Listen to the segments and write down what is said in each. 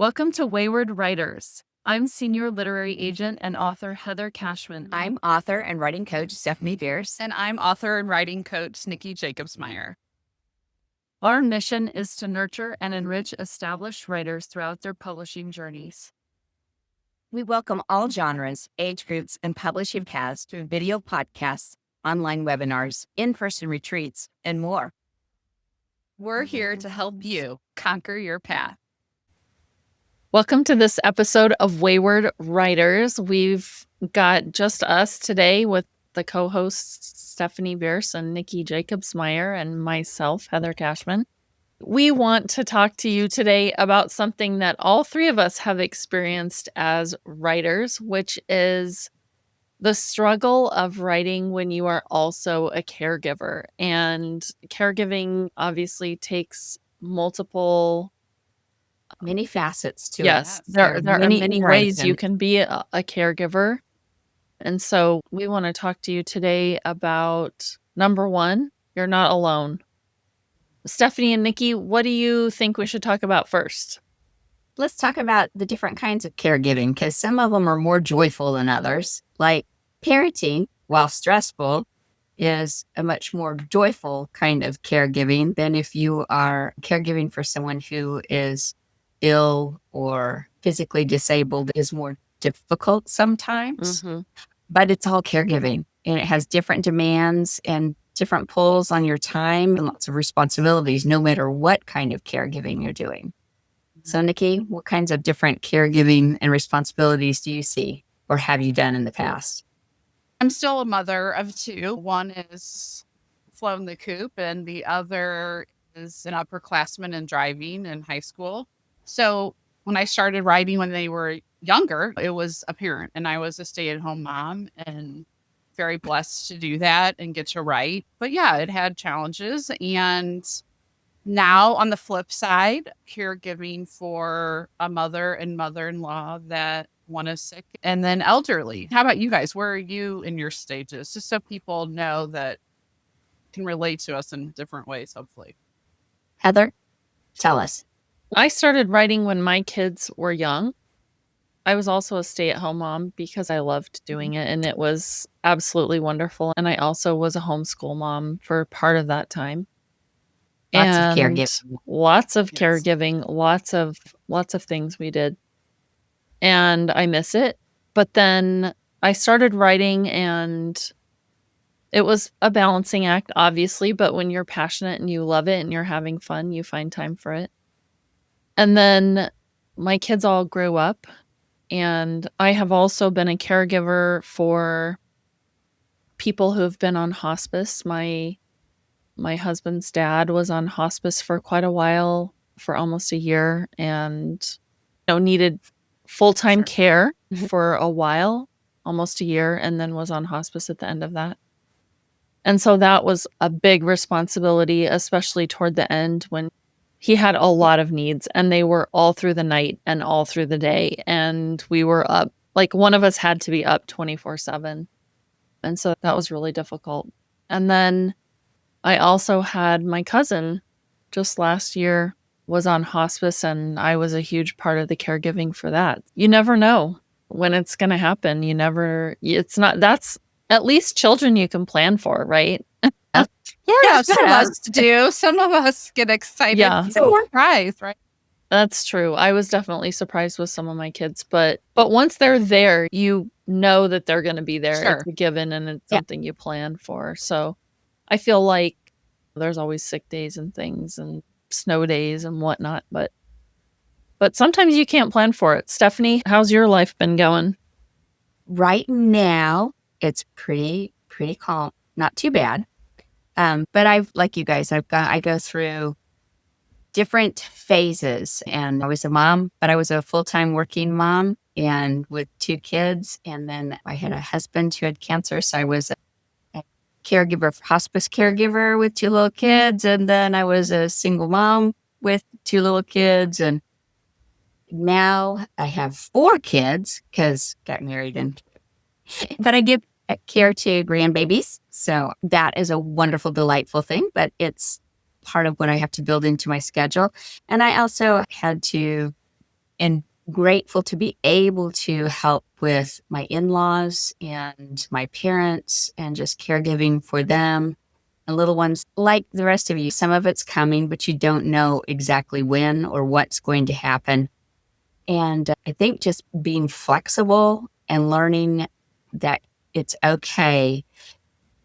Welcome to Wayward Writers. I'm senior literary agent and author Heather Cashman. I'm author and writing coach Stephanie Bearce. And I'm author and writing coach Nicki Jacobsmeyer. Our mission is to nurture and enrich established writers throughout their publishing journeys. We welcome all genres, age groups, and publishing paths through video podcasts, online webinars, in-person retreats, and more. We're here to help you conquer your path. Welcome to this episode of Wayward Writers. We've got just us today with the co-hosts Stephanie Bearce and Nicki Jacobsmeyer and myself, Heather Cashman. We want to talk to you today about something that all three of us have experienced as writers, which is the struggle of writing when you are also a caregiver. And caregiving obviously takes many facets to it. Yes, there are many ways you can be a caregiver. And so we want to talk to you today about, number one, you're not alone. Stephanie and Nicki, what do you think we should talk about first? Let's talk about the different kinds of caregiving, because some of them are more joyful than others. Like parenting, while stressful, is a much more joyful kind of caregiving than if you are caregiving for someone who is ill or physically disabled. Is more difficult sometimes, but it's all caregiving, and it has different demands and different pulls on your time and lots of responsibilities, no matter what kind of caregiving you're doing. So, Nicki, what kinds of different caregiving and responsibilities do you see or have you done in the past? I'm still a mother of two. One is flown the coop, and the other is an upperclassman in driving in high school. So when I started writing when they were younger, it was apparent, and I was a stay-at-home mom and very blessed to do that and get to write. But yeah, it had challenges. And now on the flip side, caregiving for a mother and mother-in-law that one is sick, and then elderly. How about you guys? Where are you in your stages? Just so people know that can relate to us in different ways, hopefully. Heather, tell us. I started writing when my kids were young. I was also a stay-at-home mom because I loved doing it, and it was absolutely wonderful. And I also was a homeschool mom for part of that time. Lots of caregiving. Lots of caregiving, lots of things we did. And I miss it. But then I started writing, and it was a balancing act, obviously. But when you're passionate and you love it and you're having fun, you find time for it. And then my kids all grew up, and I have also been a caregiver for people who have been on hospice. My husband's dad was on hospice for quite a while, for almost a year, and needed full-time care for a while, almost a year, and then was on hospice at the end of that. And so that was a big responsibility, especially toward the end when he had a lot of needs, and they were all through the night and all through the day. And we were up, like one of us had to be up 24/7. And so that was really difficult. And then I also had my cousin just last year was on hospice, and I was a huge part of the caregiving for that. You never know when it's going to happen. That's at least children you can plan for, right? Yeah, some of us do. Some of us get excited. Yeah. Surprised, right? That's true. I was definitely surprised with some of my kids, but once they're there, you know that they're going to be there. Sure. It's a given, and it's something you plan for. So I feel like there's always sick days and things and snow days and whatnot, but sometimes you can't plan for it. Stephanie, how's your life been going? Right now, it's pretty calm. Not too bad. But like you guys, I go through different phases, and I was a mom, but I was a full-time working mom and with two kids. And then I had a husband who had cancer. So I was a caregiver, hospice caregiver with two little kids. And then I was a single mom with two little kids. And now I have 4 kids because got married, but I give care to grandbabies. So that is a wonderful, delightful thing, but it's part of what I have to build into my schedule. And I also had to and grateful to be able to help with my in-laws and my parents and just caregiving for them and little ones like the rest of you. Some of it's coming, but you don't know exactly when or what's going to happen. And I think just being flexible and learning that it's okay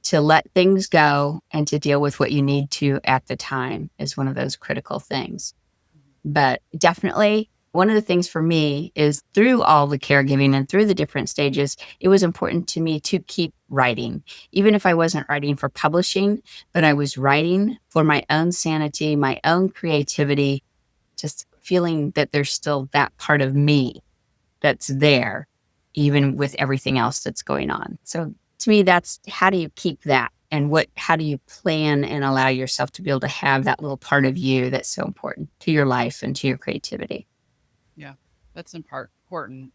to let things go and to deal with what you need to at the time is one of those critical things. But definitely, one of the things for me is through all the caregiving and through the different stages, it was important to me to keep writing, even if I wasn't writing for publishing, but I was writing for my own sanity, my own creativity, just feeling that there's still that part of me that's there, even with everything else that's going on. So to me, that's how do you keep that? And how do you plan and allow yourself to be able to have that little part of you that's so important to your life and to your creativity? Yeah, that's important.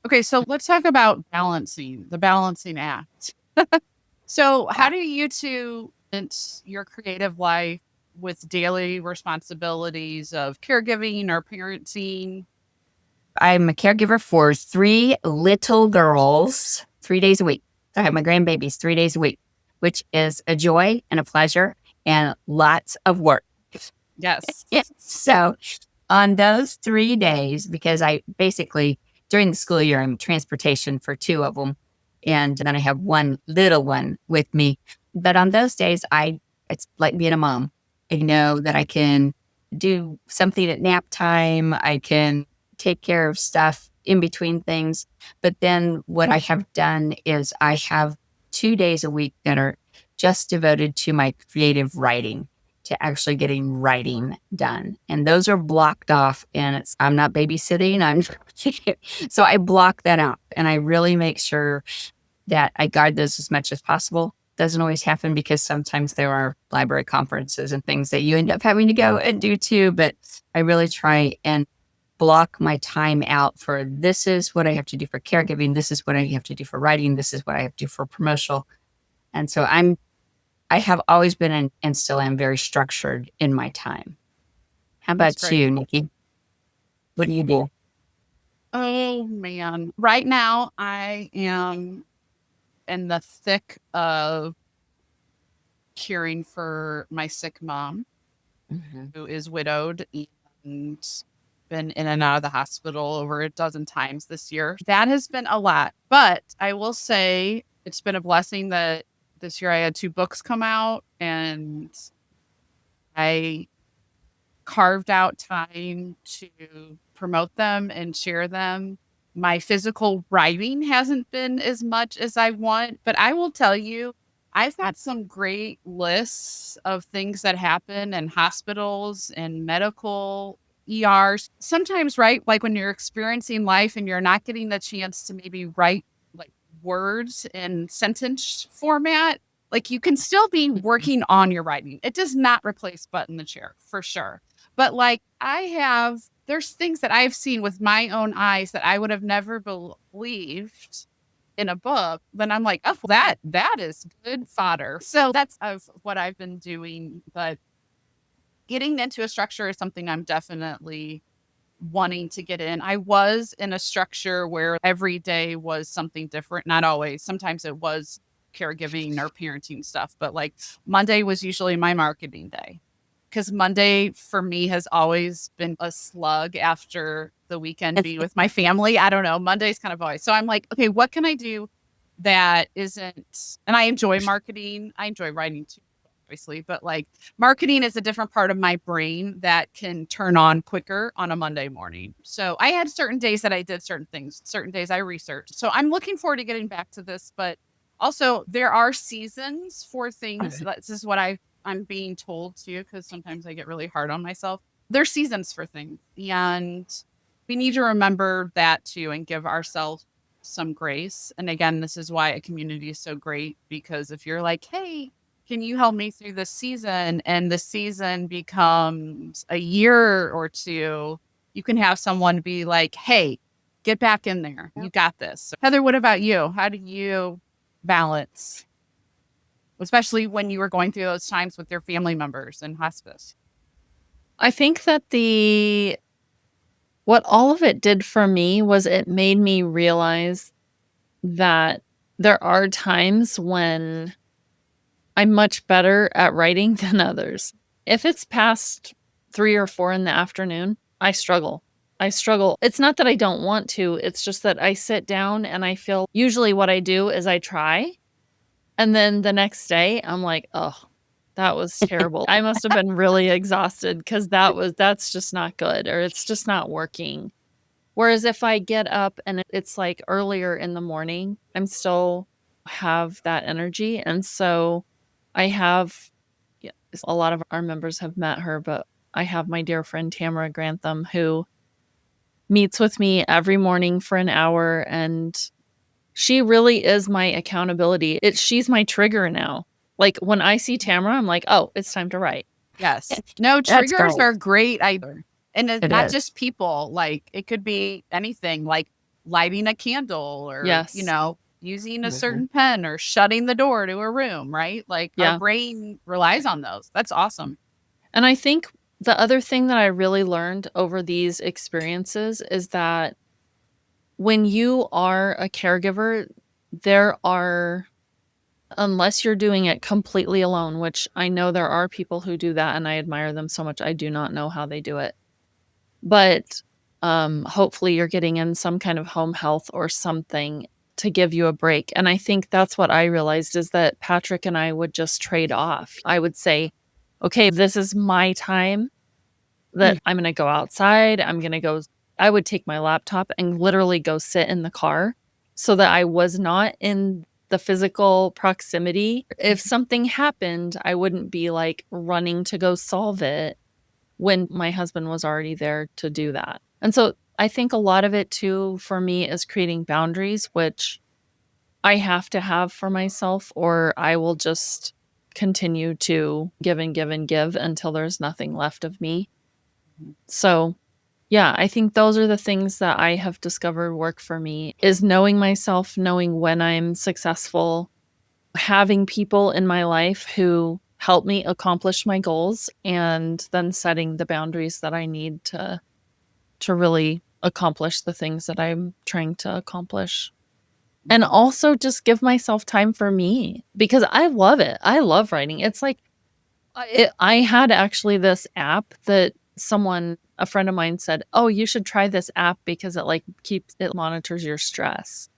Okay, so let's talk about the balancing act. So, how do you two balance your creative life with daily responsibilities of caregiving or parenting? I'm a caregiver for 3 little girls, 3 days a week. I have my grandbabies 3 days a week, which is a joy and a pleasure and lots of work. Yes. So on those 3 days, because I basically, during the school year, I'm transportation for two of them. And then I have one little one with me. But on those days, it's like being a mom. I know that I can do something at nap time. I can take care of stuff in between things. But then what I have done is I have 2 days a week that are just devoted to my creative writing, to actually getting writing done. And those are blocked off, and I'm not babysitting. So I block that out and I really make sure that I guard those as much as possible. Doesn't always happen because sometimes there are library conferences and things that you end up having to go and do too. But I really try and block my time out for this is what I have to do for caregiving. This is what I have to do for writing. This is what I have to do for promotional. And so I have always been and still am very structured in my time. How That's about great. you, Nicki? What do you do? Oh man. Right now I am in the thick of caring for my sick mom Mhm. who is widowed and been in and out of the hospital over a dozen times this year. That has been a lot, but I will say it's been a blessing that this year I had 2 books come out and I carved out time to promote them and share them. My physical writing hasn't been as much as I want, but I will tell you, I've got some great lists of things that happen in hospitals and medical ERs. Sometimes, right, like when you're experiencing life and you're not getting the chance to maybe write like words in sentence format, like you can still be working on your writing. It does not replace butt in the chair for sure. But like there's things that I've seen with my own eyes that I would have never believed in a book. Then I'm like, oh, that is good fodder. So that's of what I've been doing. But getting into a structure is something I'm definitely wanting to get in. I was in a structure where every day was something different. Not always. Sometimes it was caregiving or parenting stuff, but like Monday was usually my marketing day because Monday for me has always been a slug after the weekend being with my family. I don't know. Monday's kind of always. So I'm like, okay, what can I do that isn't, and I enjoy marketing. I enjoy writing too, obviously, but like marketing is a different part of my brain that can turn on quicker on a Monday morning. So I had certain days that I did certain things, certain days I researched. So I'm looking forward to getting back to this, but also there are seasons for things. This is what I'm being told too, because sometimes I get really hard on myself. There's seasons for things, and we need to remember that too and give ourselves some grace. And again, this is why a community is so great, because if you're like, hey, can you help me through this season? And the season becomes a year or two, you can have someone be like, hey, get back in there. You got this. So, Heather, what about you? How do you balance, especially when you were going through those times with your family members in hospice? I think that the What all of it did for me was it made me realize that there are times when I'm much better at writing than others. If it's past 3 or 4 in the afternoon, I struggle. I struggle. It's not that I don't want to, it's just that I sit down and I feel usually what I do is I try, and then the next day, I'm like, "Oh, that was terrible. I must have been really exhausted because that's just not good, or it's just not working." Whereas if I get up and it's, like, earlier in the morning, I'm still have that energy, and so I have yeah, a lot of our members have met her, but I have my dear friend Tamara Grantham who meets with me every morning for an hour, and she really is my accountability. She's my trigger now. Like, when I see Tamara, I'm like, "Oh, it's time to write." Yes. No, That's triggers great. are great either. And it's It not is. just people, like it could be anything like lighting a candle or, Yes. using a certain pen or shutting the door to a room, right? Like our Yeah. brain relies on those. That's awesome. And I think the other thing that I really learned over these experiences is that when you are a caregiver, there are unless you're doing it completely alone, which I know there are people who do that and I admire them so much. I do not know how they do it. But hopefully you're getting in some kind of home health or something to give you a break. And I think that's what I realized is that Patrick and I would just trade off. I would say, "Okay, this is my time that I'm gonna go outside. I would take my laptop and literally go sit in the car so that I was not in the physical proximity. If something happened, I wouldn't be, like, running to go solve it when my husband was already there to do that. And so I think a lot of it too for me is creating boundaries, which I have to have for myself, or I will just continue to give and give and give until there's nothing left of me. So, yeah, I think those are the things that I have discovered work for me is knowing myself, knowing when I'm successful, having people in my life who help me accomplish my goals, and then setting the boundaries that I need to really accomplish the things that I'm trying to accomplish. And also just give myself time for me because I love it. I love writing. It's like I had actually this app that a friend of mine said, "Oh, you should try this app because it monitors your stress."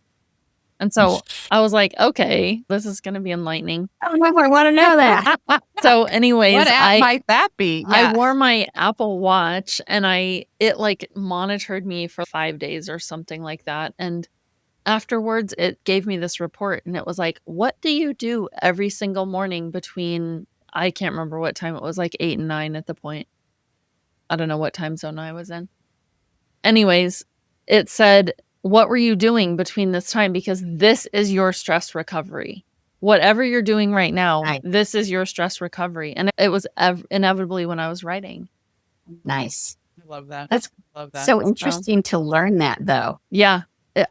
And so I was like, "Okay, this is gonna be enlightening." I want to know that. So What anyways, app might that be? I Yeah. wore my Apple Watch and it like monitored me for 5 days or something like that, and afterwards it gave me this report and it was like, "What do you do every single morning between" I can't remember what time it was, like 8 and 9 at the point. I don't know what time zone I was in. Anyways, it said, "What were you doing between this time? Because this is your stress recovery. Whatever you're doing right now, Right. this is your stress recovery." And it was inevitably when I was writing. Nice. I love that. That's Love that. so interesting to learn that, though. Yeah,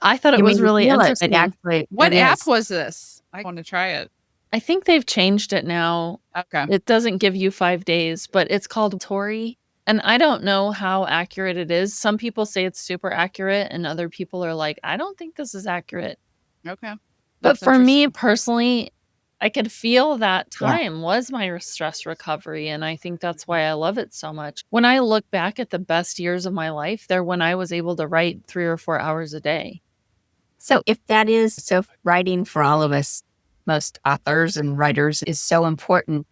I thought it You was mean you really feel it, but interesting. actually What it app is. was this? I want to try it. I think they've changed it now. Okay. It doesn't give you 5 days, but it's called Tori, and I don't know how accurate it is. Some people say it's super accurate, and other people are like, "I don't think this is accurate." Okay. But That's for me interesting. personally, I could feel that Yeah. time was my stress recovery, and I think that's why I love it so much. When I look back at the best years of my life, they're when I was able to write 3 or 4 hours a day. So if that is so writing for all of us, most authors and writers is so important.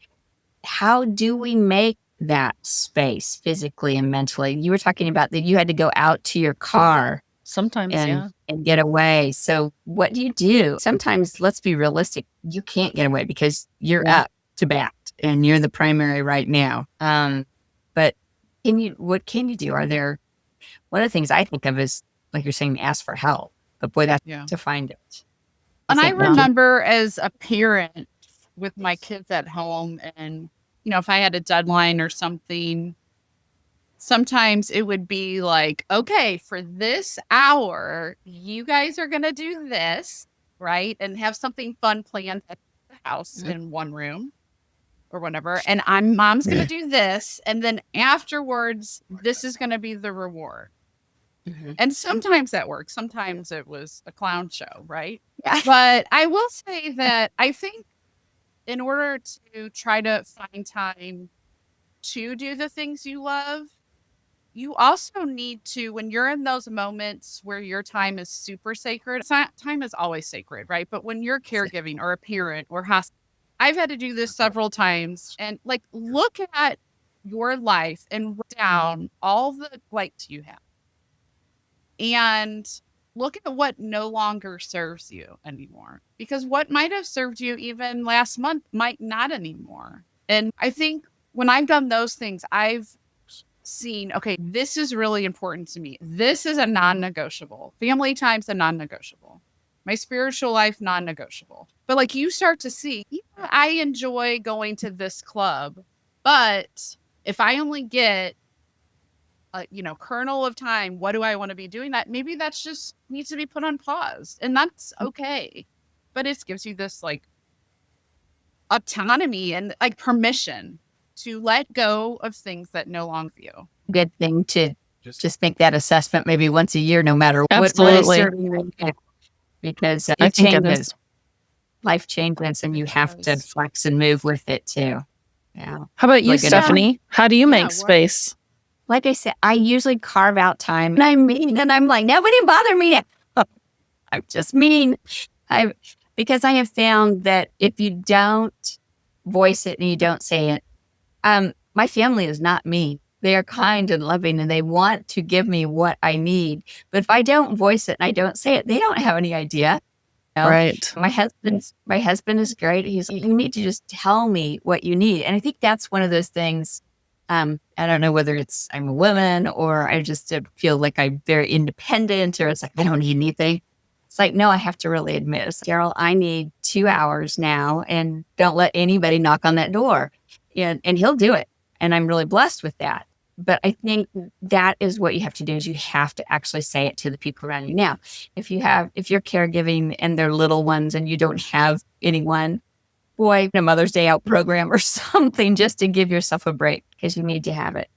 How do we make that space physically and mentally? You were talking about that you had to go out to your car Sometimes, yeah. and get away. So what do you do? Sometimes, let's be realistic, you can't get away because you're Yeah. up to bat and you're the primary right now. But what can you do? One of the things I think of is, like you're saying, ask for help. But boy, that's Yeah. to find it. And I think, no. remember as a parent with my kids at home and, if I had a deadline or something, sometimes it would be like, okay, for this hour, you guys are going to do this, right? And have something fun planned at the house in one room or whatever. And mom's going to do this. And then afterwards, this is going to be the reward. And sometimes that works. Sometimes it was a clown show, right? Yeah. But I will say that I think in order to try to find time to do the things you love, you also need to, when you're in those moments where your time is super sacred, time is always sacred, right? But when you're caregiving or a parent or I've had to do this several times and like look at your life and write down all the lights you have and look at what no longer serves you anymore. Because what might have served you even last month might not anymore. And I think when I've done those things, I've seen, okay, this is really important to me. This is a non-negotiable. Family time's a non-negotiable. My spiritual life, non-negotiable. But like you start to see, yeah, I enjoy going to this club, but if I only get kernel of time, what do I want to be doing? That maybe that's just needs to be put on pause, and that's okay. But it gives you this like autonomy and like permission to let go of things that no longer you. Good thing to just make that assessment maybe once a year, no matter what is Absolutely. serving you, because I it think it changes. is. Life changes, and you have to does. flex and move with it too. Yeah. How about you, Like, Stephanie? How do you make what- space? Like I said, I usually carve out time, and I'm mean, and I'm like, nobody bother me now. I'm just mean. Because I have found that if you don't voice it and you don't say it, my family is not mean. They are kind and loving, and they want to give me what I need. But if I don't voice it and I don't say it, they don't have any idea. You know? Right. My husband is great. He's like, you need to just tell me what you need. And I think that's one of those things. I don't know whether it's I'm a woman or I just feel like I'm very independent, or it's like I don't need anything. It's like, no, I have to really admit, it's like, Daryl, I need 2 hours now, and don't let anybody knock on that door. And he'll do it. And I'm really blessed with that. But I think that is what you have to do, is you have to actually say it to the people around you. Now, if you're caregiving and they're little ones and you don't have anyone, boy, a Mother's Day out program or something, just to give yourself a break, because you need to have it.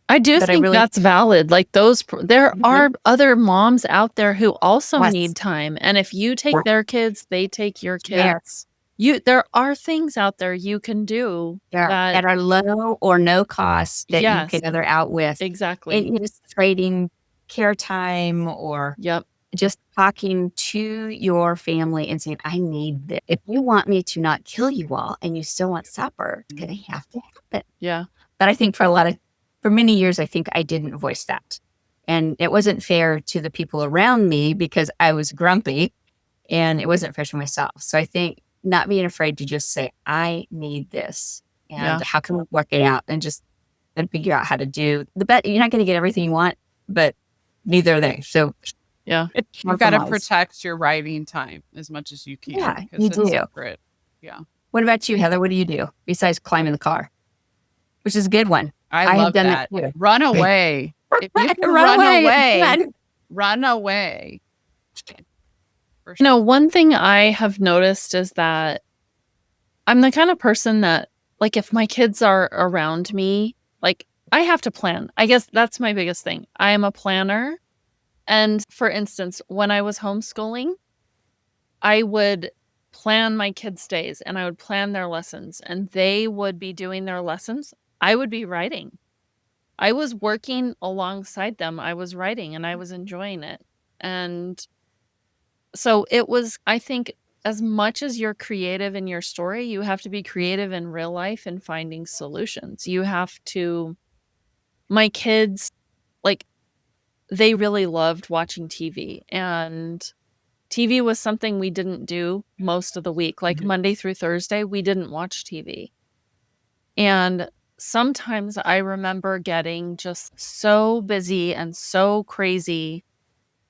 I do But I think really- that's valid. Like there are other moms out there who also Yes. need time. And if you take their kids, they take your kids. Yes. There are things out there you can do that are low or no cost that Yes. you can other out with. Exactly. And just trading care time or Yep. just talking to your family and saying, I need this. If you want me to not kill you all and you still want supper, it's going to have to happen. Yeah. But I think for many years, I think I didn't voice that. And it wasn't fair to the people around me because I was grumpy, and it wasn't fair to myself. So I think not being afraid to just say, I need this. And how can we work it out, and just then figure out how to do the best. You're not going to get everything you want, but neither are they. So yeah, you've got to protect your writing time as much as you can. Yeah, you do. Sacred. Yeah. What about you, Heather? What do you do besides climbing the car? Which is a good one. I have love done that. that too. Run away. If you can Run run away. away, run away. For sure. No, one thing I have noticed is that I'm the kind of person that, like, if my kids are around me, like, I have to plan. I guess that's my biggest thing. I am a planner. And for instance, when I was homeschooling, I would plan my kids' days and I would plan their lessons, and they would be doing their lessons. I would be writing. I was working alongside them. I was writing and I was enjoying it. And so it was, I think, as much as you're creative in your story, you have to be creative in real life and finding solutions. You have to, my kids, like, they really loved watching TV, and TV was something we didn't do most of the week. Like Monday through Thursday, we didn't watch TV. And sometimes I remember getting just so busy and so crazy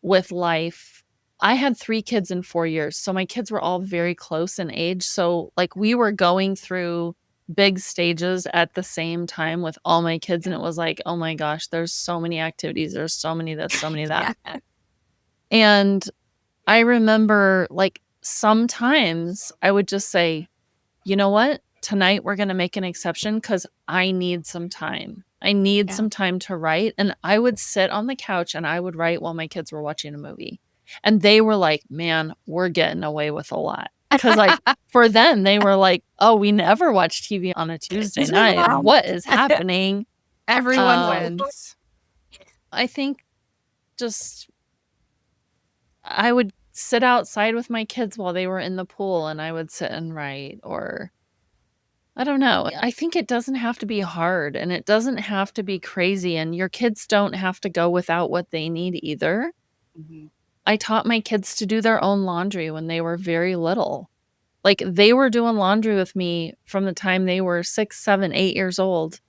with life. I had 3 kids in 4 years, so my kids were all very close in age. So like we were going through big stages at the same time with all my kids, and it was like, oh my gosh, there's so many activities, there's so many this, so many that. Yeah. And I remember, like, sometimes I would just say, you know what? Tonight we're going to make an exception because I need some time. I need Yeah. some time to write. And I would sit on the couch and I would write while my kids were watching a movie. And they were like, man, we're getting away with a lot. Because like for them, they were like, oh, we never watch TV on a Tuesday night. What is happening? Everyone wins. I think just I would sit outside with my kids while they were in the pool and I would sit and write, or I don't know. I think it doesn't have to be hard and it doesn't have to be crazy, and your kids don't have to go without what they need either. Mhm. I taught my kids to do their own laundry when they were very little. Like, they were doing laundry with me from the time they were 6, 7, 8 years old.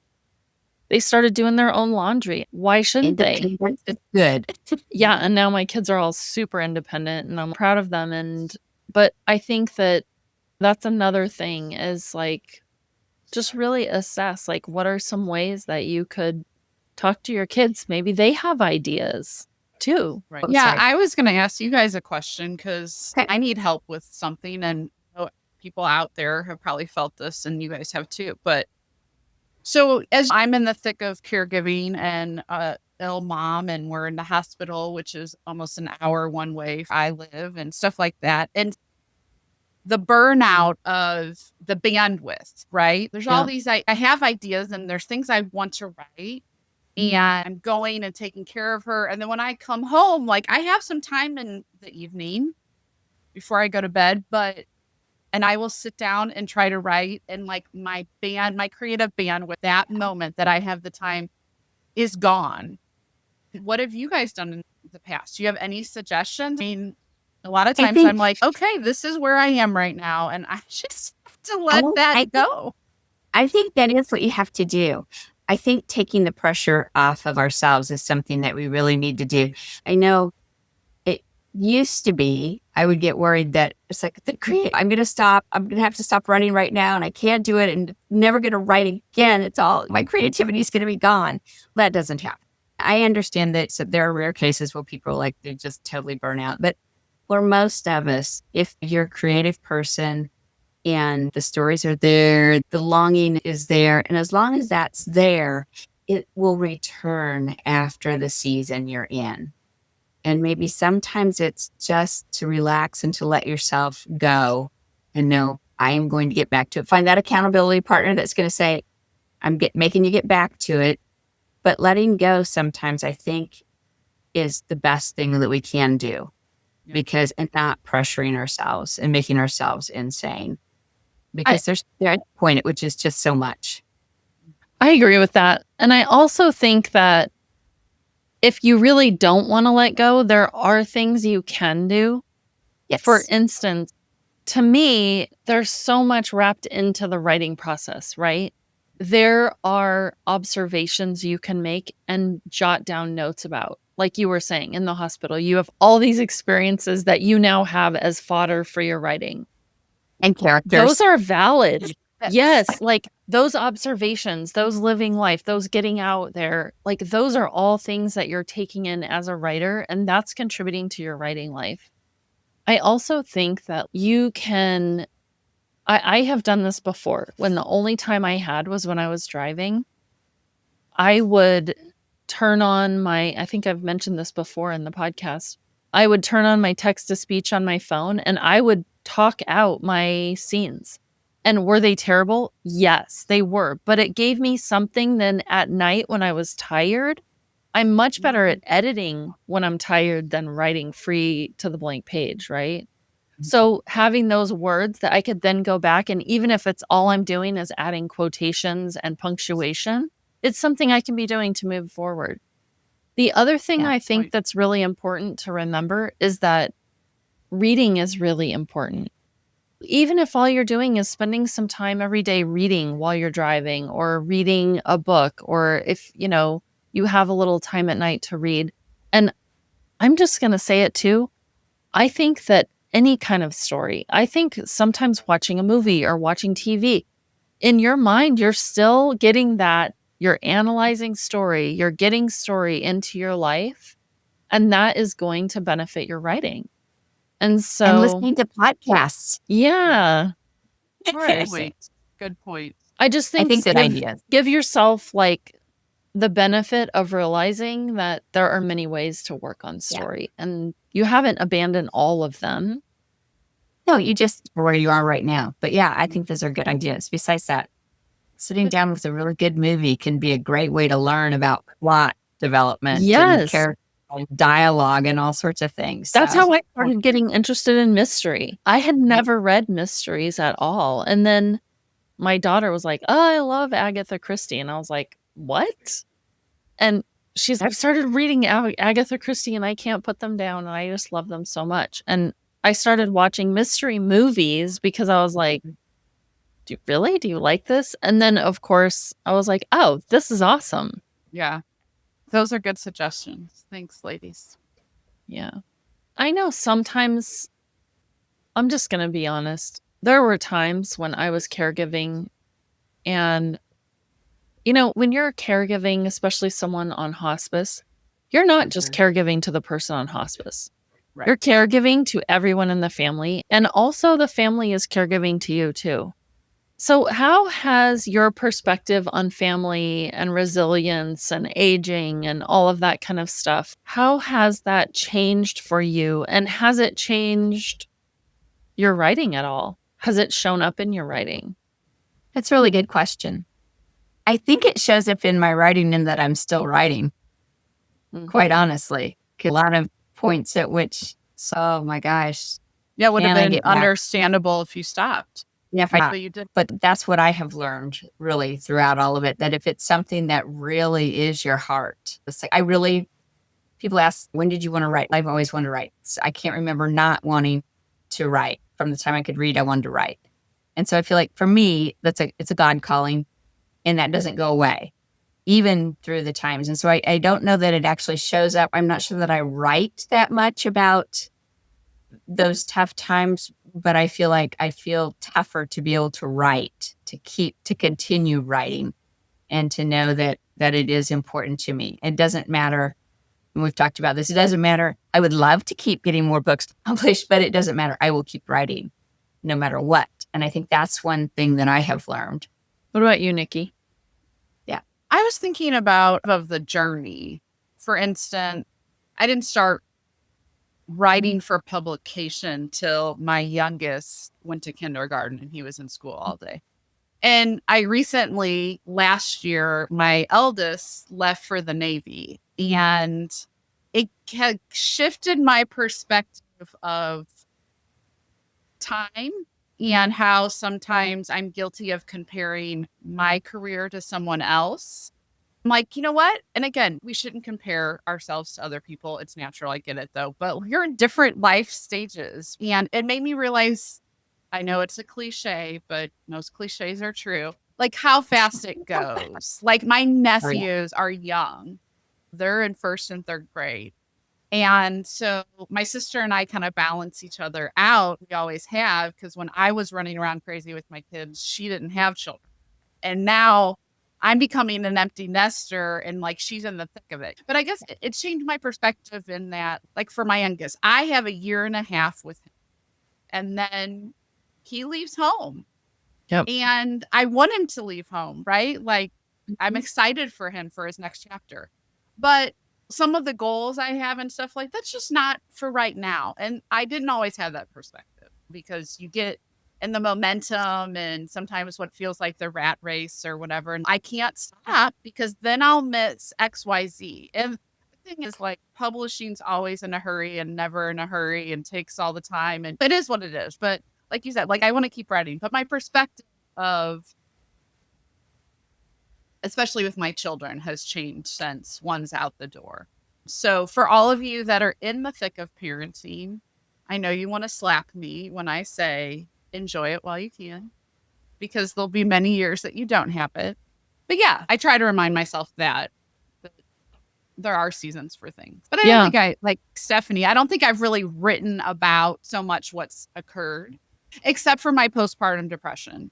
They started doing their own laundry. Why shouldn't they? Independence is good. Yeah, and now my kids are all super independent and I'm proud of them, but I think that that's another thing is, like, just really assess, like, what are some ways that you could talk to your kids? Maybe they have ideas too. Right. Oh, Yeah, sorry. I was going to ask you guys a question because Okay. I need help with something, and people out there have probably felt this, and you guys have too. But so, as I'm in the thick of caregiving and ill mom, and we're in the hospital, which is almost an hour one way I live, and stuff like that, and the burnout of the bandwidth, right? There's all Yeah. these, I have ideas and there's things I want to write, and I'm going and taking care of her. And then when I come home, like, I have some time in the evening before I go to bed, and I will sit down and try to write. And like my creative bandwidth, that moment that I have the time is gone. What have you guys done in the past? Do you have any suggestions? I mean, a lot of I times think- I'm like, okay, this is where I am right now, and I just have to let that go. I think that is what you have to do. I think taking the pressure off of ourselves is something that we really need to do. I know it used to be, I would get worried that it's like, I'm going to have to stop running right now, and I can't do it and never going to write again. It's all, my creativity is going to be gone. That doesn't happen. I understand that there are rare cases where people like, they just totally burn out. But for most of us, if you're a creative person and the stories are there, the longing is there, and as long as that's there, it will return after the season you're in. And maybe sometimes it's just to relax and to let yourself go and know, I am going to get back to it. Find that accountability partner that's going to say, making you get back to it. But letting go sometimes, I think, is the best thing that we can do. Yeah. And not pressuring ourselves and making ourselves insane. Because there's a point at which is just so much. I agree with that. And I also think that if you really don't want to let go, there are things you can do. Yes. For instance, to me, there's so much wrapped into the writing process, right? There are observations you can make and jot down notes about. Like you were saying, in the hospital, you have all these experiences that you now have as fodder for your writing. And characters. Those are valid. Yes, like those observations, those living life, those getting out there, like those are all things that you're taking in as a writer, and that's contributing to your writing life. I also think that you can, I have done this before when the only time I had was when I was driving. I would turn on I think I've mentioned this before in the podcast. I would turn on my text to speech on my phone and I would talk out my scenes. And were they terrible? Yes, they were. But it gave me something then at night when I was tired. I'm much better at editing when I'm tired than writing free to the blank page, right? So having those words that I could then go back, and even if it's all I'm doing is adding quotations and punctuation, it's something I can be doing to move forward. The other thing I think that's really important to remember is that reading is really important. Even if all you're doing is spending some time every day reading while you're driving or reading a book, or if, you have a little time at night to read. And I'm just going to say it too. I think that any kind of story, I think sometimes watching a movie or watching TV, in your mind, you're still getting that, you're analyzing story, you're getting story into your life, and that is going to benefit your writing. And listening to podcasts. Yeah. Good point. I just think that ideas. Give yourself like the benefit of realizing that there are many ways to work on story, and you haven't abandoned all of them. No, you just are where you are right now. But yeah, I think those are good ideas. Besides that, sitting down with a really good movie can be a great way to learn about plot development and Yes. character and dialogue and all sorts of things. That's So, how I started getting interested in mystery. I had never read mysteries at all, and then my daughter was like, "Oh, I love Agatha Christie," and I was like, "What?" And I've started reading Agatha Christie, and I can't put them down, and I just love them so much, and I started watching mystery movies because I was like, "Do you like this?" And then, of course, I was like, "Oh, this is awesome." Yeah. Those are good suggestions. Thanks, ladies. Yeah. I know sometimes I'm just gonna be honest. There were times when I was caregiving and, when you're caregiving, especially someone on hospice, you're not just caregiving to the person on hospice. Right. You're caregiving to everyone in the family, and also the family is caregiving to you too. So how has your perspective on family and resilience and aging and all of that kind of stuff, how has that changed for you? And has it changed your writing at all? Has it shown up in your writing? that's a really good question. I think it shows up in my writing in that I'm still writing, quite honestly. A lot of points at which, oh my gosh. Yeah, it would have Can I been get back? Understandable if you stopped. Yeah, But you did. but that's what I have learned really throughout all of it, that if it's something that really is your heart, it's like people ask, when did you want to write? I've always wanted to write. So I can't remember not wanting to write. From the time I could read, I wanted to write. And so I feel like for me, it's a God calling, and that doesn't go away, even through the times. And so I don't know that it actually shows up. I'm not sure that I write that much about those tough times, but I feel tougher to be able to write, to continue writing, and to know that it is important to me. It doesn't matter. And we've talked about this. It doesn't matter. I would love to keep getting more books published, but it doesn't matter. I will keep writing no matter what. And I think that's one thing that I have learned. What about you, Nicki? Yeah. I was thinking about the journey. For instance, I didn't start writing for publication till my youngest went to kindergarten and he was in school all day. And I recently, last year, my eldest left for the Navy, and it had shifted my perspective of time and how sometimes I'm guilty of comparing my career to someone else. I'm like, you know what? And again, we shouldn't compare ourselves to other people. It's natural. I get it though. But we're in different life stages. And it made me realize, I know it's a cliche, but most cliches are true. Like how fast it goes. Like my nephews are young. They're in first and third grade. And so my sister and I kind of balance each other out. We always have, because when I was running around crazy with my kids, she didn't have children. And now I'm becoming an empty nester and like she's in the thick of it. But I guess it changed my perspective in that, like for my youngest, I have a year and a half with him. And then he leaves home. Yep. And I want him to leave home, right? Like I'm excited for him for his next chapter. But some of the goals I have and stuff like that's just not for right now. And I didn't always have that perspective because you get in the momentum and sometimes what feels like the rat race or whatever. And I can't stop because then I'll miss XYZ. And the thing is, like, publishing's always in a hurry and never in a hurry and takes all the time. And it is what it is. But like you said, like I want to keep writing. But my perspective of, especially with my children, has changed since one's out the door. So for all of you that are in the thick of parenting, I know you want to slap me when I say enjoy it while you can, because there'll be many years that you don't have it. But yeah, I try to remind myself that there are seasons for things. But I don't think like Stephanie, I don't think I've really written about so much what's occurred, except for my postpartum depression.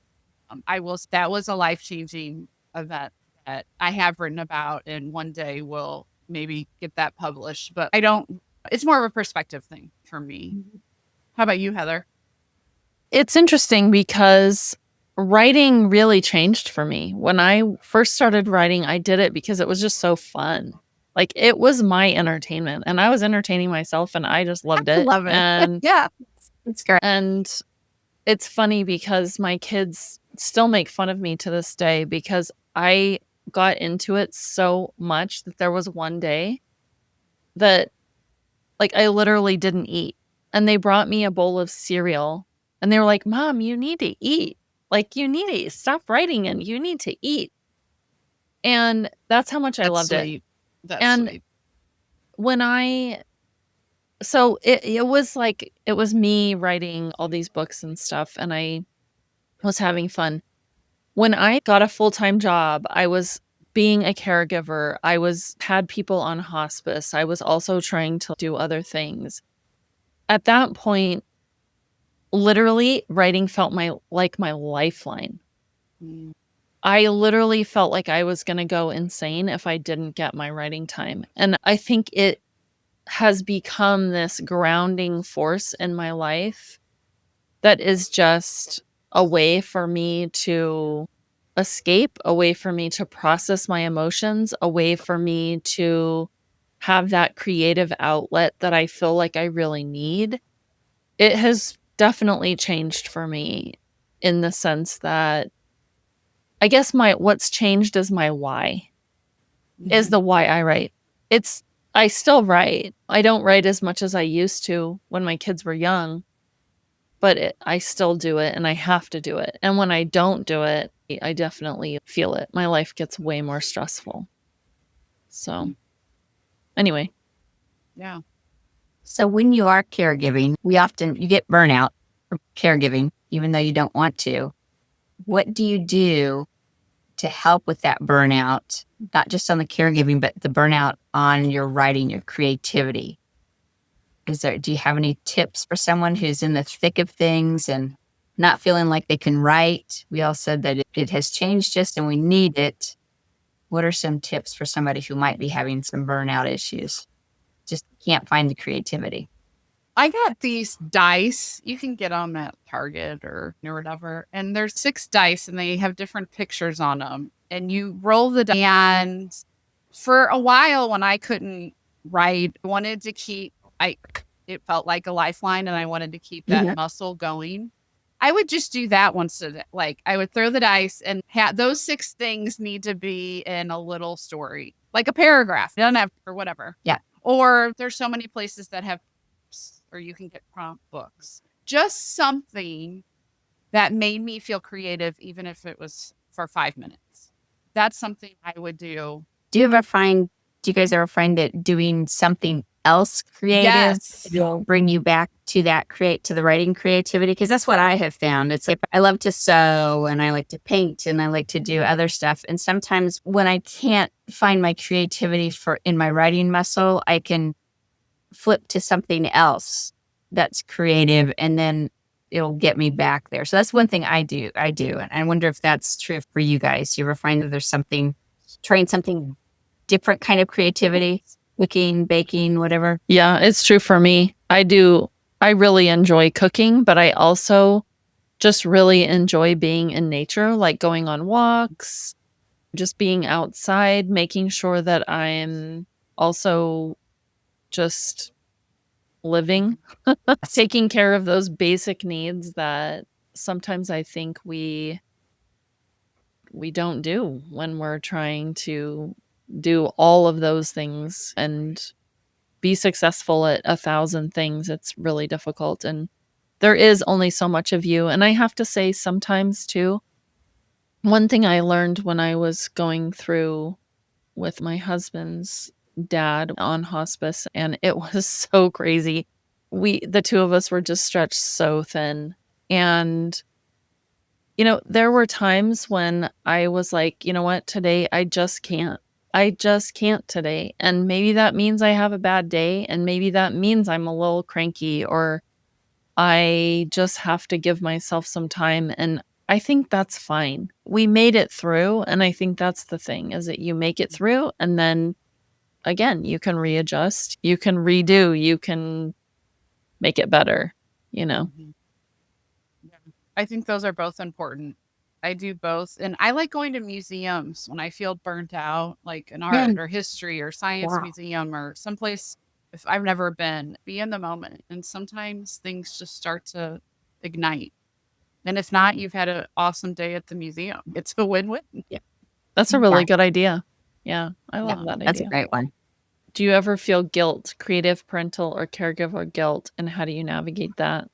That was a life-changing event that I have written about, and one day we'll maybe get that published. But it's more of a perspective thing for me. How about you, Heather? It's interesting because writing really changed for me. When I first started writing, I did it because it was just so fun. Like, it was my entertainment, and I was entertaining myself, and I just loved I it. love it. And Yeah. It's great. and it's funny because my kids still make fun of me to this day because I got into it so much that there was one day that, like, I literally didn't eat, and they brought me a bowl of cereal, and they were like, "Mom, you need to eat. Like, you need to stop writing and you need to eat." And that's how much I That's loved it. sweet. That's And sweet. when it was like, it was me writing all these books and stuff, and I was having fun. When I got a full-time job, I was being a caregiver. Had people on hospice. I was also trying to do other things. At that point, literally, writing felt like my lifeline. Mm. I literally felt like I was gonna go insane if I didn't get my writing time, and I think it has become this grounding force in my life that is just a way for me to escape, a way for me to process my emotions, a way for me to have that creative outlet that I feel like I really need. It has definitely changed for me in the sense that I guess what's changed is my why, is Mhm. the why I write. I still write. I don't write as much as I used to when my kids were young, but I still do it and I have to do it. And when I don't do it, I definitely feel it. My life gets way more stressful. So, anyway. Yeah. So when you are caregiving, you get burnout from caregiving, even though you don't want to. What do you do to help with that burnout, not just on the caregiving, but the burnout on your writing, your creativity? Do you have any tips for someone who's in the thick of things and not feeling like they can write? We all said that it has changed us and we need it. What are some tips for somebody who might be having some burnout issues? Just can't find the creativity. I got these dice. You can get them at Target or whatever. And there's 6 dice and they have different pictures on them. And you roll the dice. And for a while when I couldn't write, I wanted to keep it felt like a lifeline and I wanted to keep that muscle going. I would just do that once a day. Like I would throw the dice and those 6 things need to be in a little story, like a paragraph. It doesn't have or whatever. Yeah. Or there's so many places that have or you can get prompt books. Just something that made me feel creative, even if it was for 5 minutes. That's something I would do. Do you guys ever find that doing something else creative Yes. will bring you back to to the writing creativity? Because that's what I have found. It's like I love to sew and I like to paint and I like to do other stuff. And sometimes when I can't find my creativity in my writing muscle, I can flip to something else that's creative and then it'll get me back there. So that's one thing I do. And I wonder if that's true for you guys. You ever find that there's trying something different kind of creativity, cooking, baking, whatever? Yeah, it's true for me. I really enjoy cooking, but I also just really enjoy being in nature, like going on walks, just being outside, making sure that I'm also just living, taking care of those basic needs that sometimes I think we don't do when we're trying to do all of those things and be successful at 1,000 things. It's really difficult, and there is only so much of you. And I have to say, sometimes too, one thing I learned when I was going through with my husband's dad on hospice, and it was so crazy. The two of us were just stretched so thin. And, there were times when I was like, you know what, today I just can't. I just can't today. And maybe that means I have a bad day. And maybe that means I'm a little cranky or I just have to give myself some time. And I think that's fine. We made it through. And I think that's the thing, is that you make it through and then again, you can readjust, you can redo, you can make it better. Mhm. Yeah. I think those are both important. I do both. And I like going to museums when I feel burnt out, like an art Mm, or history or science wow. museum or someplace if I've never been, be in the moment. And sometimes things just start to ignite. And if not, you've had an awesome day at the museum. It's a win-win. Yeah. That's a Yeah. really good idea. Yeah, I Yeah. love that That's a idea. great one. Do you ever feel guilt, creative, parental, or caregiver guilt, and how do you navigate that?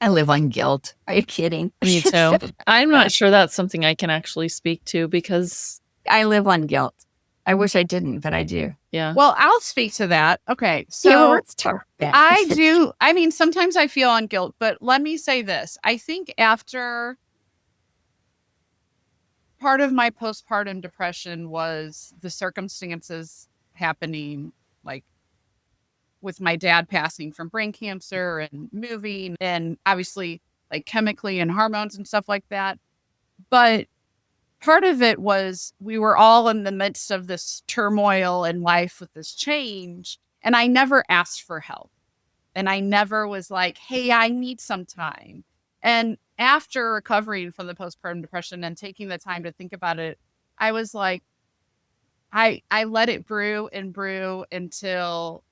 I live on guilt. Are you kidding? Me too. I'm not sure that's something I can actually speak to because I live on guilt. I wish I didn't, but I do. yeah. Well, I'll speak to that. Okay. Yeah, well, So let's talk that. I do. I mean, sometimes I feel on guilt, but let me say this. I think after part of my postpartum depression was the circumstances happening, like with my dad passing from brain cancer and moving, and obviously like chemically and hormones and stuff like that. But part of it was we were all in the midst of this turmoil in life with this change. And I never asked for help. And I never was like, hey, I need some time. And after recovering from the postpartum depression and taking the time to think about it, I was like, I let it brew and brew until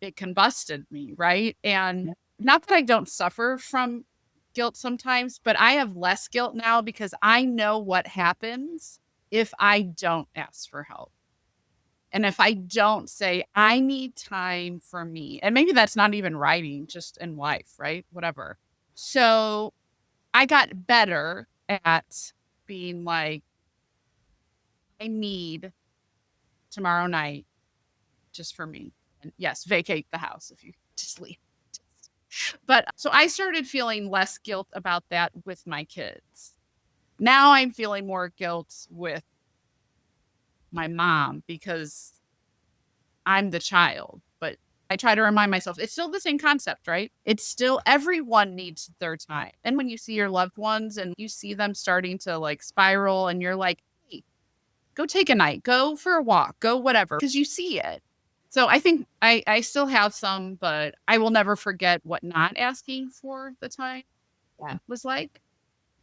it combusted me, right? And not that I don't suffer from guilt sometimes, but I have less guilt now because I know what happens if I don't ask for help. And if I don't say, I need time for me, and maybe that's not even writing, just in life, right? Whatever. So I got better at being like, I need tomorrow night just for me. And yes, vacate the house if you just leave. But so I started feeling less guilt about that with my kids. Now I'm feeling more guilt with my mom because I'm the child. But I try to remind myself it's still the same concept, right? It's still everyone needs their time. And when you see your loved ones and you see them starting to like spiral and you're like, hey, go take a night, go for a walk, go whatever, because you see it. So I think I still have some, but I will never forget what not asking for the time was like.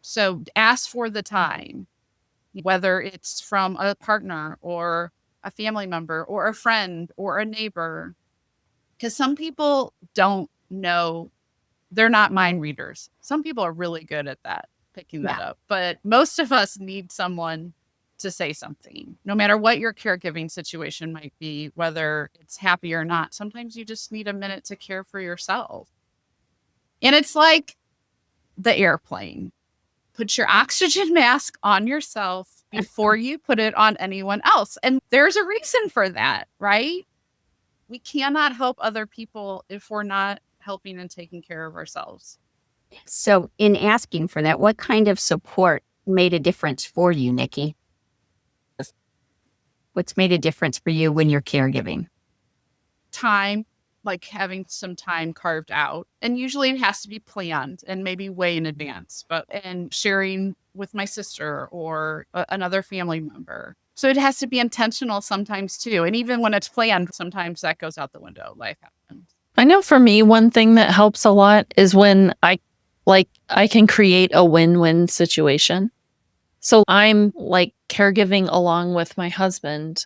So ask for the time, whether it's from a partner or a family member or a friend or a neighbor, because some people don't know, they're not mind readers. Some people are really good at that, picking that up. But most of us need someone to say something, no matter what your caregiving situation might be, whether it's happy or not. Sometimes you just need a minute to care for yourself. And it's like the airplane. Put your oxygen mask on yourself before you put it on anyone else. And there's a reason for that, right? We cannot help other people if we're not helping and taking care of ourselves. So, in asking for that, what kind of support made a difference for you, Nicki? What's made a difference for you when you're caregiving? Time, like having some time carved out. And usually it has to be planned and maybe way in advance, and sharing with my sister or another family member. So it has to be intentional sometimes too. And even when it's planned, sometimes that goes out the window. Life happens. I know for me, one thing that helps a lot is when I can create a win-win situation. So I'm like caregiving along with my husband,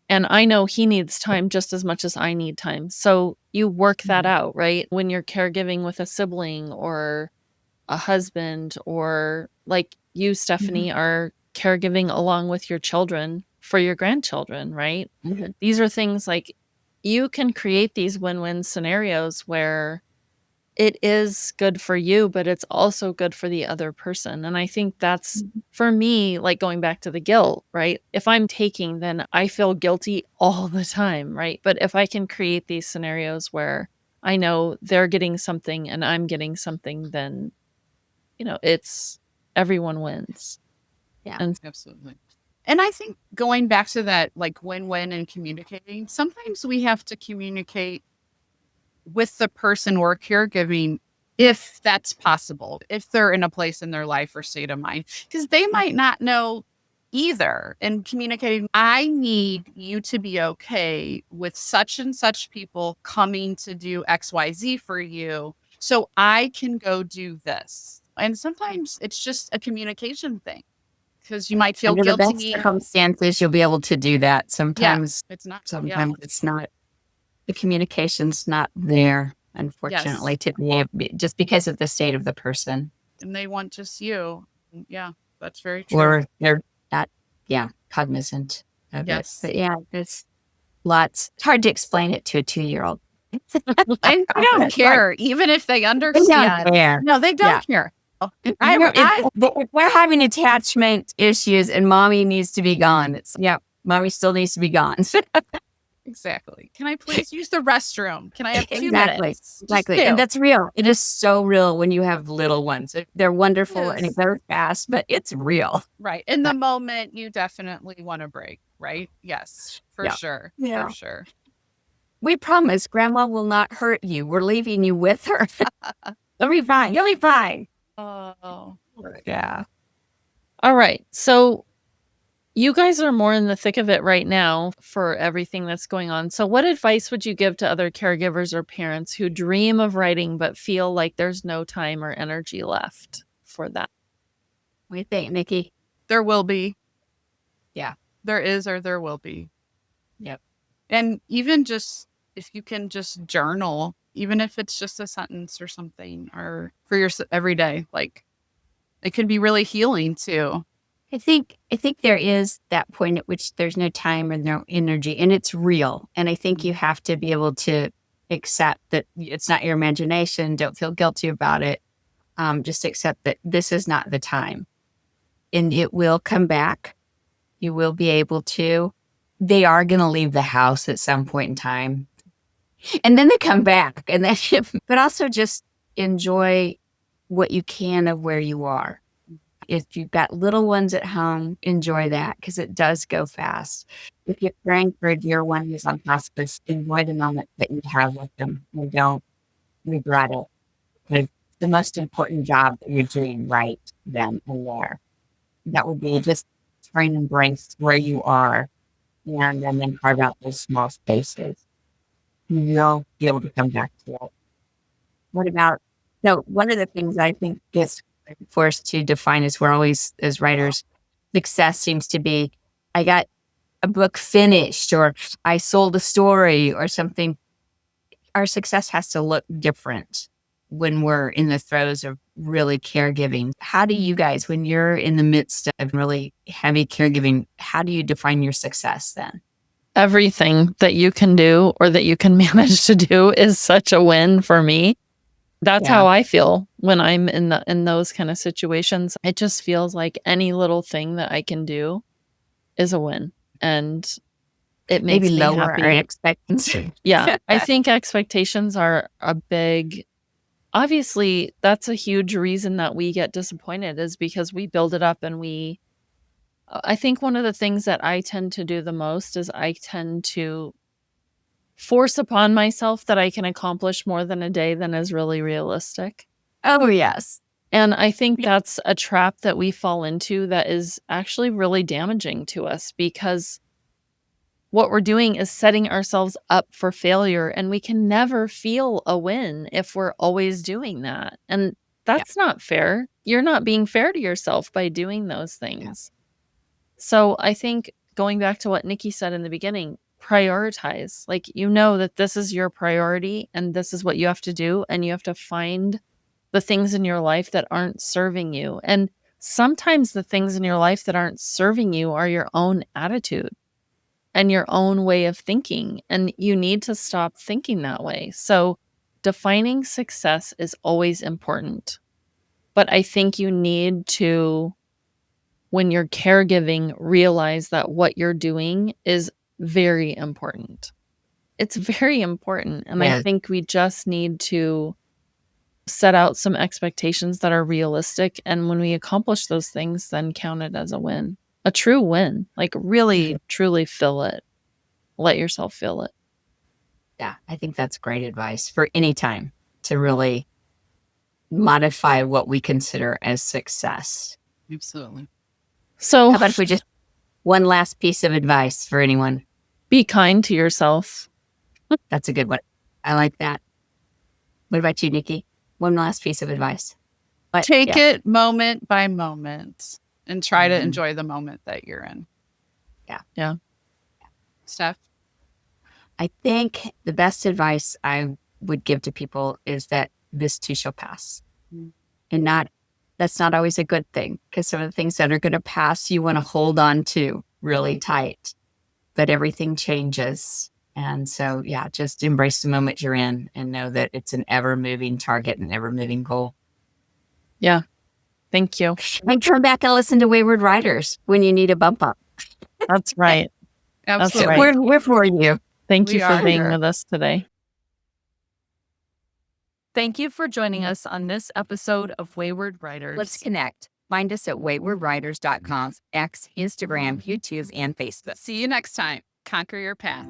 and I know he needs time just as much as I need time. So you work that out, right? When you're caregiving with a sibling or a husband, or like you, Stephanie, are caregiving along with your children for your grandchildren, right? These are things like you can create these win-win scenarios where it is good for you, but it's also good for the other person. And I think that's for me, like going back to the guilt, right? If I'm taking, then I feel guilty all the time, right? But if I can create these scenarios where I know they're getting something and I'm getting something, then, it's everyone wins. Yeah. And Absolutely. And I think going back to that, like win-win and communicating, sometimes we have to communicate with the person we're caregiving if that's possible, if they're in a place in their life or state of mind, because they might not know either. And communicating, I need you to be okay with such and such people coming to do XYZ for you so I can go do this. And sometimes it's just a communication thing because you might feel Under the best guilty. circumstances, you'll be able to do that. Yeah, Sometimes it's not. Yeah. sometimes it's not. The communication's not there, unfortunately, Yes. to be just because of the state of the person. And they want just you. Yeah, that's very true. Or they're not, cognizant of it. Yes. But yeah, it's lots. It's hard to explain it to a 2-year-old. And they don't care, even if they They understand. don't care. No, they don't care. If we're having attachment issues and mommy needs to be gone, mommy still needs to be gone. Exactly. Can I please use the restroom? Can I have 2 Exactly. minutes? Just Exactly. 2. And that's real. It is so real when you have little ones. They're wonderful and Yes. they're fast, but it's real. Right. In the moment, you definitely want a break, right? Yes, for Yeah. sure. Yeah. For sure. We promise grandma will not hurt you. We're leaving you with her. You'll be fine. You'll be fine. Oh, Yeah. All right. So you guys are more in the thick of it right now for everything that's going on. So what advice would you give to other caregivers or parents who dream of writing but feel like there's no time or energy left for that? What do you think, Nikki? there will be. Yeah. There is or there will be. Yep. And even just if you can just journal, even if it's just a sentence or something, or for your every day, like it can be really healing too. I think there is that point at which there's no time or no energy, and it's real. And I think you have to be able to accept that it's not your imagination. Don't feel guilty about it. Just accept that this is not the time, and it will come back. You will be able to. They are going to leave the house at some point in time, and then they come back, and then but also just enjoy what you can of where you are. If you've got little ones at home, enjoy that because it does go fast. If you're caring for a dear one who's on hospice, enjoy the moment that you have with them and don't regret it. It's the most important job that you're doing right then and there. That would be just try and embrace where you are and then carve out those small spaces. You'll be able to come back to it. What about, one of the things I think gets forced to define as we're always, as writers, success seems to be, I got a book finished or I sold a story or something. Our success has to look different when we're in the throes of really caregiving. How do you guys, when you're in the midst of really heavy caregiving, how do you define your success then? Everything that you can do or that you can manage to do is such a win for me. That's how I feel when I'm in those kind of situations. It just feels like any little thing that I can do is a win, and it makes Maybe me lower happy. our expectations. Yeah, I think expectations are a big. Obviously, that's a huge reason that we get disappointed is because we build it up and I think one of the things that I tend to do the most is I tend to force upon myself that I can accomplish more than a day than is really realistic. Oh, yes. And I think that's a trap that we fall into that is actually really damaging to us because what we're doing is setting ourselves up for failure, and we can never feel a win if we're always doing that. And that's not fair. You're not being fair to yourself by doing those things. So I think going back to what Nicki said in the beginning, prioritize. Like, that this is your priority and this is what you have to do. And you have to find the things in your life that aren't serving you. And sometimes the things in your life that aren't serving you are your own attitude and your own way of thinking. And you need to stop thinking that way. So defining success is always important. But I think you need to, when you're caregiving, realize that what you're doing is very important. It's very important. And I think we just need to set out some expectations that are realistic. And when we accomplish those things, then count it as a win, a true win. Like really, truly feel it. Let yourself feel it. Yeah, I think that's great advice for any time to really modify what we consider as success. Absolutely. So how about if we just one last piece of advice for anyone? Be kind to yourself. That's a good one. I like that. What about you, Nicki? One last piece of advice. But Take yeah, it moment by moment and try to Mhm. enjoy the moment that you're in. Yeah. Yeah. Steph? I think the best advice I would give to people is that this too shall pass. And that's not always a good thing, because some of the things that are going to pass, you want to hold on to really tight, but everything changes. And so, yeah, just embrace the moment you're in and know that it's an ever moving target, an ever moving goal. Yeah. Thank you. And come back and listen to Wayward Riders when you need a bump up. That's right. Absolutely. right. We're for you. Thank We you for are being here. with us today. Thank you for joining us on this episode of Wayward Writers. Let's connect. Find us at waywardwriters.com, X, Instagram, YouTube, and Facebook. See you next time. Conquer your path.